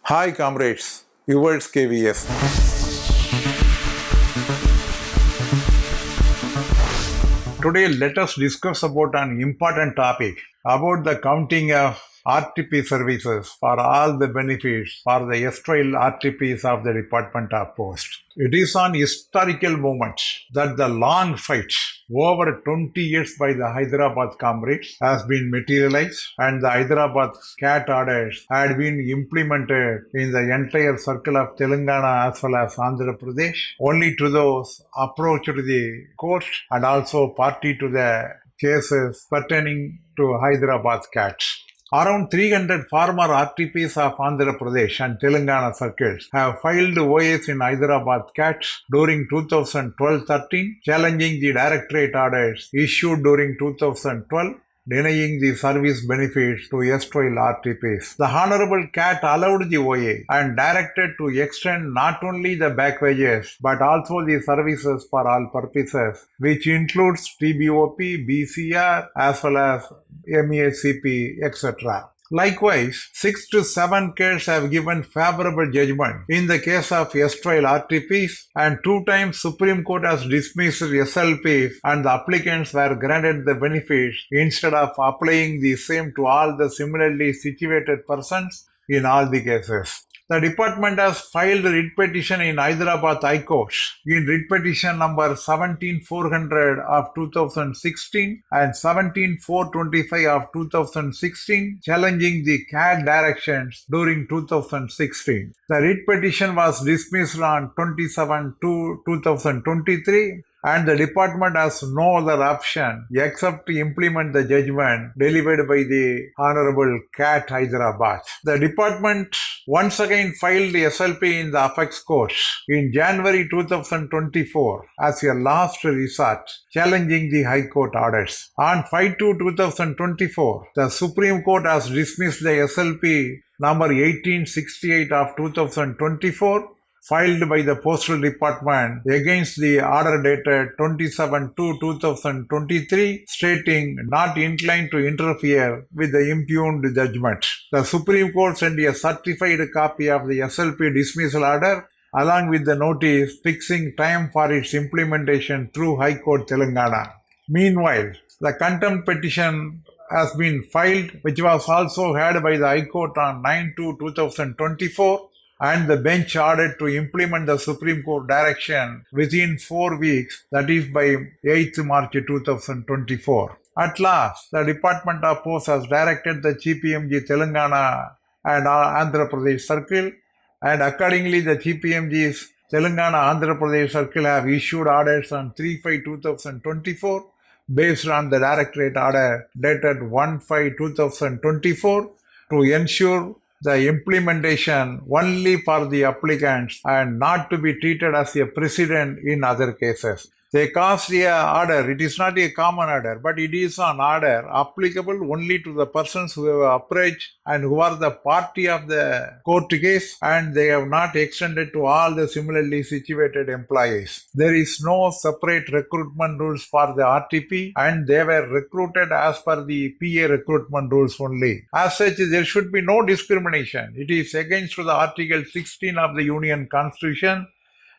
Hi comrades, yours KVS. Today let us discuss about an important topic about the counting of RTP services for all the benefits for the erstwhile RTPs of the Department of Post. It is an historical moment that the long fight over 20 years by the Hyderabad comrades has been materialized and the Hyderabad CAT orders had been implemented in the entire circle of Telangana as well as Andhra Pradesh, only to those approached the court and also party to the cases pertaining to Hyderabad CAT. Around 300 former RTPs of Andhra Pradesh and Telangana circuits have filed OAs in Hyderabad CAT during 2012-13, challenging the directorate orders issued during 2012, denying the service benefits to erstwhile RTPs. The Honorable CAT allowed the OA and directed to extend not only the back wages but also the services for all purposes, which includes TBOP, BCR as well as MESCP, etc. Likewise, 6 to 7 cases have given favorable judgment in the case of erstwhile RTPs, and 2 times Supreme Court has dismissed SLPs and the applicants were granted the benefits instead of applying the same to all the similarly situated persons in all the cases. The department has filed a writ petition in Hyderabad High Court in writ petition number 17400 of 2016 and 17425 of 2016, challenging the CAT directions during 2016. The writ petition was dismissed on 27/2/2023. And the department has no other option except to implement the judgment delivered by the Honorable CAT Hyderabad. The department once again filed the SLP in the apex court in January 2024 as a last resort, challenging the High Court orders. On 5/2/2024, the Supreme Court has dismissed the SLP number 1868 of 2024 filed by the Postal Department against the order dated 27/2/2023, stating not inclined to interfere with the impugned judgment. The Supreme Court sent a certified copy of the SLP dismissal order along with the notice fixing time for its implementation through High Court Telangana. Meanwhile, the contempt petition has been filed, which was also heard by the High Court on 9/2/2024, and the bench ordered to implement the Supreme Court direction within 4 weeks, that is by 8th March 2024. At last, the Department of Post has directed the GPMG Telangana and Andhra Pradesh Circle, and accordingly the GPMG's Telangana Andhra Pradesh Circle have issued orders on 3/5/2024 based on the Directorate order dated 1/5/2024 to ensure the implementation only for the applicants and not to be treated as a precedent in other cases. They caused an order. It is not a common order, but it is an order applicable only to the persons who have approached and who are the party of the court case, and they have not extended to all the similarly situated employees. There is no separate recruitment rules for the RTP, and they were recruited as per the PA recruitment rules only. As such, there should be no discrimination. It is against the Article 16 of the Union Constitution,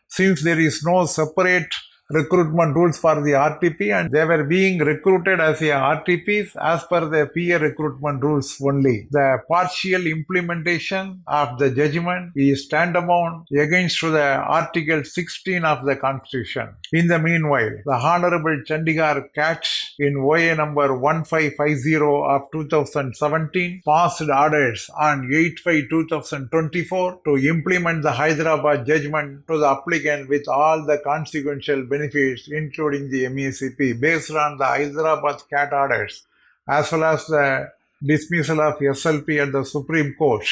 since there is no separate recruitment rules for the RTP, and they were being recruited as a RTPs as per the PA recruitment rules only. The partial implementation of the judgment is tantamount against the Article 16 of the Constitution. In the meanwhile, the Honorable Chandigarh CAT in OA number 1550 of 2017 passed orders on 8/5/2024 to implement the Hyderabad judgment to the applicant with all the consequential benefits, including the MESCP, based on the Hyderabad CAT orders, as well as the dismissal of SLP at the Supreme Court.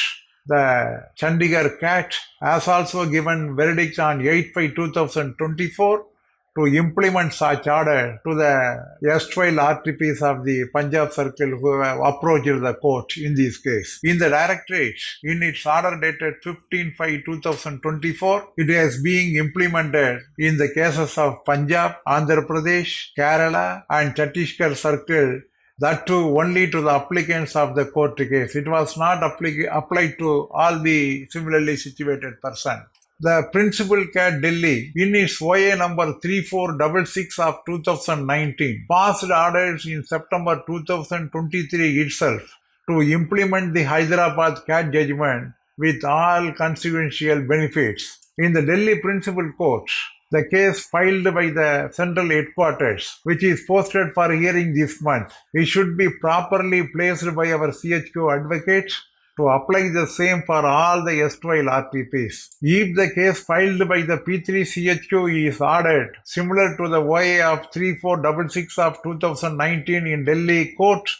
The Chandigarh CAT has also given verdict on 8/5/2024 to implement such order to the erstwhile RTPs of the Punjab Circle who have approached the court in this case. In the Directorate, in its order dated 15/5/2024, it is being implemented in the cases of Punjab, Andhra Pradesh, Kerala and Chhattisgarh Circle That too only to the applicants of the court case. It was not applied to all the similarly situated persons. The Principal CAT Delhi, in its OA number 3466 of 2019, passed orders in September 2023 itself to implement the Hyderabad CAT judgment with all consequential benefits. In the Delhi Principal Court, the case filed by the central headquarters, which is posted for hearing this month, it should be properly placed by our CHQ advocate to apply the same for all the erstwhile RTPs. If the case filed by the P3 CHQ is ordered similar to the OA of 3466 of 2019 in Delhi court,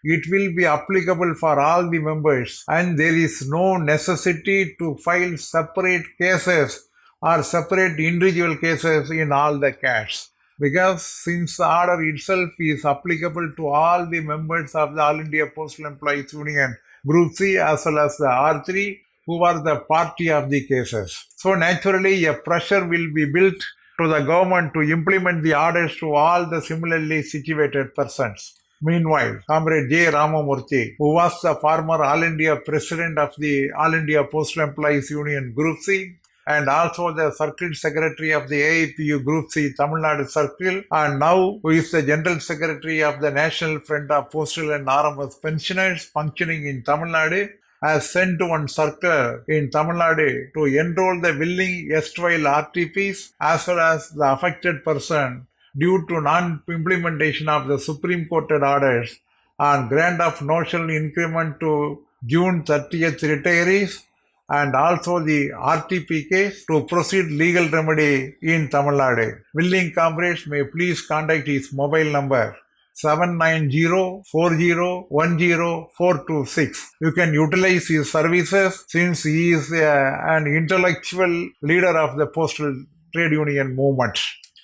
it will be applicable for all the members and there is no necessity to file separate cases or separate individual cases in all the CATs. Because since the order itself is applicable to all the members of the All India Postal Employees Union Group C as well as the R3 who are the party of the cases. So naturally a pressure will be built to the government to implement the orders to all the similarly situated persons. Meanwhile, Comrade J. Ramamurthy, who was the former All India President of the All India Postal Employees Union Group C, and also the Circuit Secretary of the AIPU Group C Tamil Nadu Circle, and now who is the General Secretary of the National Front of Postal and RMS Pensioners functioning in Tamil Nadu, has sent one circular in Tamil Nadu to enroll the willing erstwhile RTPs as well as the affected person due to non-implementation of the Supreme Court orders on grant of notional increment to June 30th retirees and also the RTP case to proceed legal remedy in Tamil Nadu. Willing comrades may please contact his mobile number 790-4010-426. You can utilize his services since he is an intellectual leader of the postal trade union movement.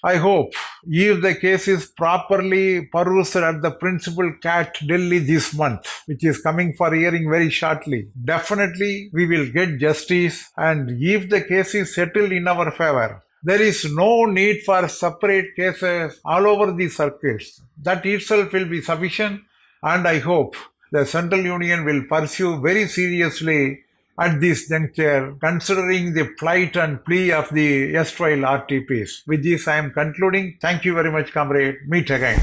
I hope if the case is properly perused at the Principal CAT Delhi this month, which is coming for hearing very shortly, definitely we will get justice, and if the case is settled in our favor, there is no need for separate cases all over the circuits. That itself will be sufficient, and I hope the Central Union will pursue very seriously at this juncture, considering the plight and plea of the erstwhile RTPs. With this, I am concluding. Thank you very much, comrade. Meet again.